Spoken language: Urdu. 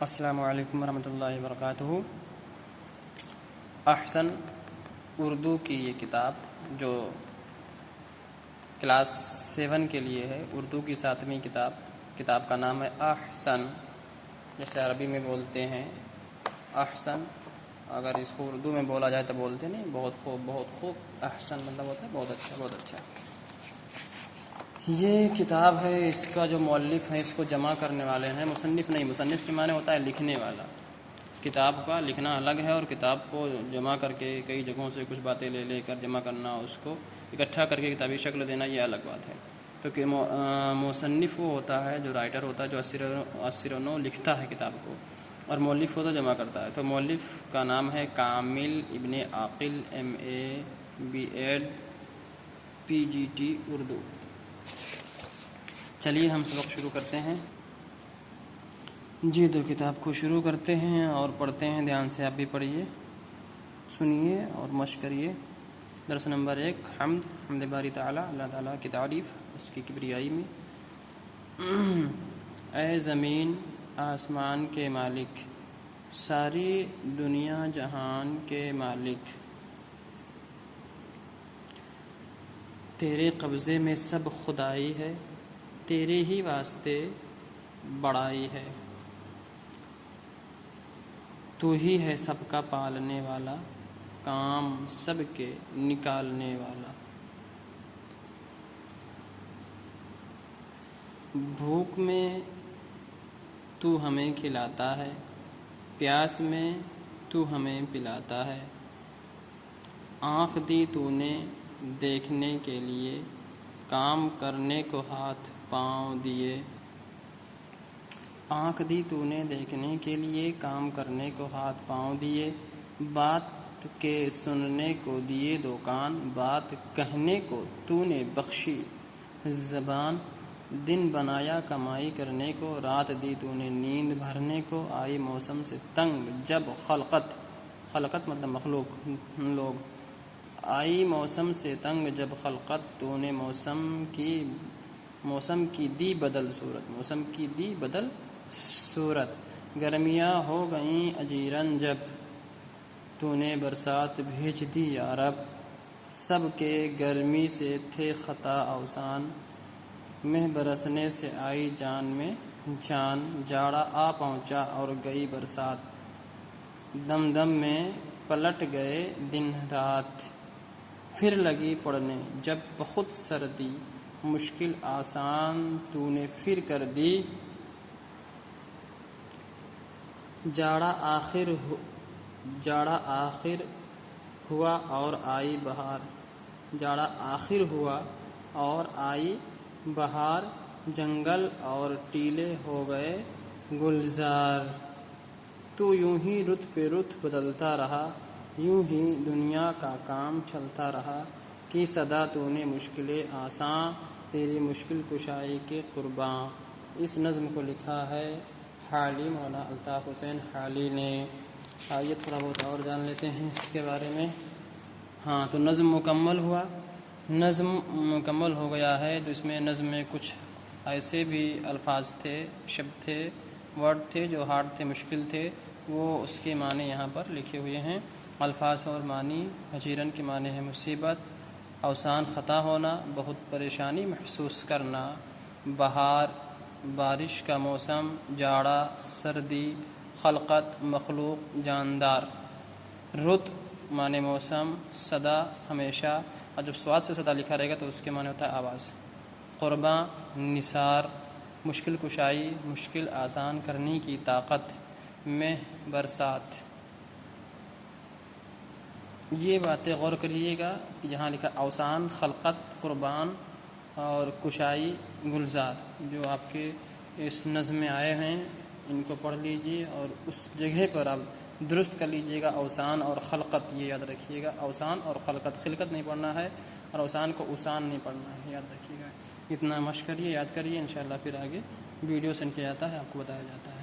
السلام علیکم ورحمۃ اللہ وبرکاتہ۔ احسن اردو کی یہ کتاب جو کلاس 7 کے لیے ہے، اردو کی 7ویں کتاب کا نام ہے احسن، جیسے عربی میں بولتے ہیں احسن، اگر اس کو اردو میں بولا جائے تو بولتے نہیں بہت خوب، احسن مطلب ہوتا ہے بہت اچھا بہت اچھا۔ یہ کتاب ہے، اس کا جو مؤلف ہے، اس کو جمع کرنے والے ہیں، مصنف نہیں، مصنف کے معنی ہوتا ہے لکھنے والا۔ کتاب کا لکھنا الگ ہے اور کتاب کو جمع کر کے کئی جگہوں سے کچھ باتیں لے کر جمع کرنا، اس کو اکٹھا کر کے کتابی شکل دینا، یہ الگ بات ہے۔ تو کہ مصنف وہ ہوتا ہے جو رائٹر ہوتا ہے، جو اسرنو لکھتا ہے کتاب کو، اور مؤلف ہوتا جمع کرتا ہے۔ تو مؤلف کا نام ہے کامل ابن عاقل، MA B.Ed PGT اردو۔ چلیے ہم سبق شروع کرتے ہیں جی۔ تو کتاب کو شروع کرتے ہیں اور پڑھتے ہیں، دھیان سے آپ بھی پڑھیے، سنیے اور مشق کریے۔ درس نمبر 1، حمد باری تعالیٰ، اللہ تعالیٰ کی تعریف، اس کی کبریائی میں۔ اے زمین آسمان کے مالک، ساری دنیا جہان کے مالک، تیرے قبضے میں سب خدائی ہے، تیرے ہی واسطے بڑائی ہے، تو ہی ہے سب کا پالنے والا، کام سب کے نکالنے والا۔ بھوک میں تو ہمیں کھلاتا ہے، پیاس میں تو ہمیں پلاتا ہے، آنکھ دی تو نے دیکھنے کے لیے، کام کرنے کو ہاتھ پاؤں دیے۔ آنکھ دی تو نے دیکھنے کے لیے، کام کرنے کو ہاتھ پاؤں دیے، بات کے سننے کو دیے دو کان، بات کہنے کو تو نے بخشی زبان، دن بنایا کمائی کرنے کو، رات دی تو نے نیند بھرنے کو، آئی موسم سے تنگ جب خلقت مطلب مخلوق لوگ، آئی موسم سے تنگ جب خلقت، تو نے موسم کی دی بدل صورت، گرمیاں ہو گئیں اجیرن جب، تو نے برسات بھیج دی یا رب، سب کے گرمی سے تھے خطا اوسان، مہ برسنے سے آئی جان میں جان، جاڑا آ پہنچا اور گئی برسات، دم دم میں پلٹ گئے دن رات، پھر لگی پڑنے جب بخود سردی، مشکل آسان تو نے پھر کر دی، جاڑا آخر ہوا اور آئی بہار، جاڑا آخر ہوا اور آئی بہار، جنگل اور ٹیلے ہو گئے گلزار، تو یوں ہی رت پہ رت بدلتا رہا، یوں ہی دنیا کا کام چلتا رہا، کی صدا تو نے مشکل آساں، تیری مشکل کشائی کے قرباں۔ اس نظم کو لکھا ہے حالی، مولانا الطاف حسین حالی نے۔ آئیے تھوڑا بہت اور جان لیتے ہیں اس کے بارے میں۔ تو نظم مکمل ہوا، نظم مکمل ہو گیا ہے، تو اس میں نظم میں کچھ ایسے بھی الفاظ تھے، شبد تھے، ورڈ تھے جو ہارڈ تھے، مشکل تھے، وہ اس کے معنی یہاں پر لکھے ہوئے ہیں۔ الفاظ اور معنی: حجیرن کے معنی ہے مصیبت، اوسان خطا ہونا، بہت پریشانی محسوس کرنا، بہار بارش کا موسم، جاڑا سردی، خلقت مخلوق جاندار، رت معنی موسم، صدا ہمیشہ، اور جب سواد سے صدا لکھا رہے گا تو اس کے معنی ہوتا ہے آواز، قرباں نثار، مشکل کشائی مشکل آسان کرنے کی طاقت، مہ برسات۔ یہ باتیں غور کریے گا، یہاں لکھا اوسان، خلقت، قربان اور کشائی، گلزار، جو آپ کے اس نظم میں آئے ہیں، ان کو پڑھ لیجئے اور اس جگہ پر آپ درست کر لیجئے گا۔ اوسان اور خلقت، یہ یاد رکھیے گا، اوسان اور خلقت نہیں پڑھنا ہے، اور اوسان کو اوسان نہیں پڑھنا ہے، یاد رکھیے گا۔ اتنا مشق کریے، یاد کریے، انشاءاللہ پھر آگے ویڈیو سینڈ کیا جاتا ہے، آپ کو بتایا جاتا ہے۔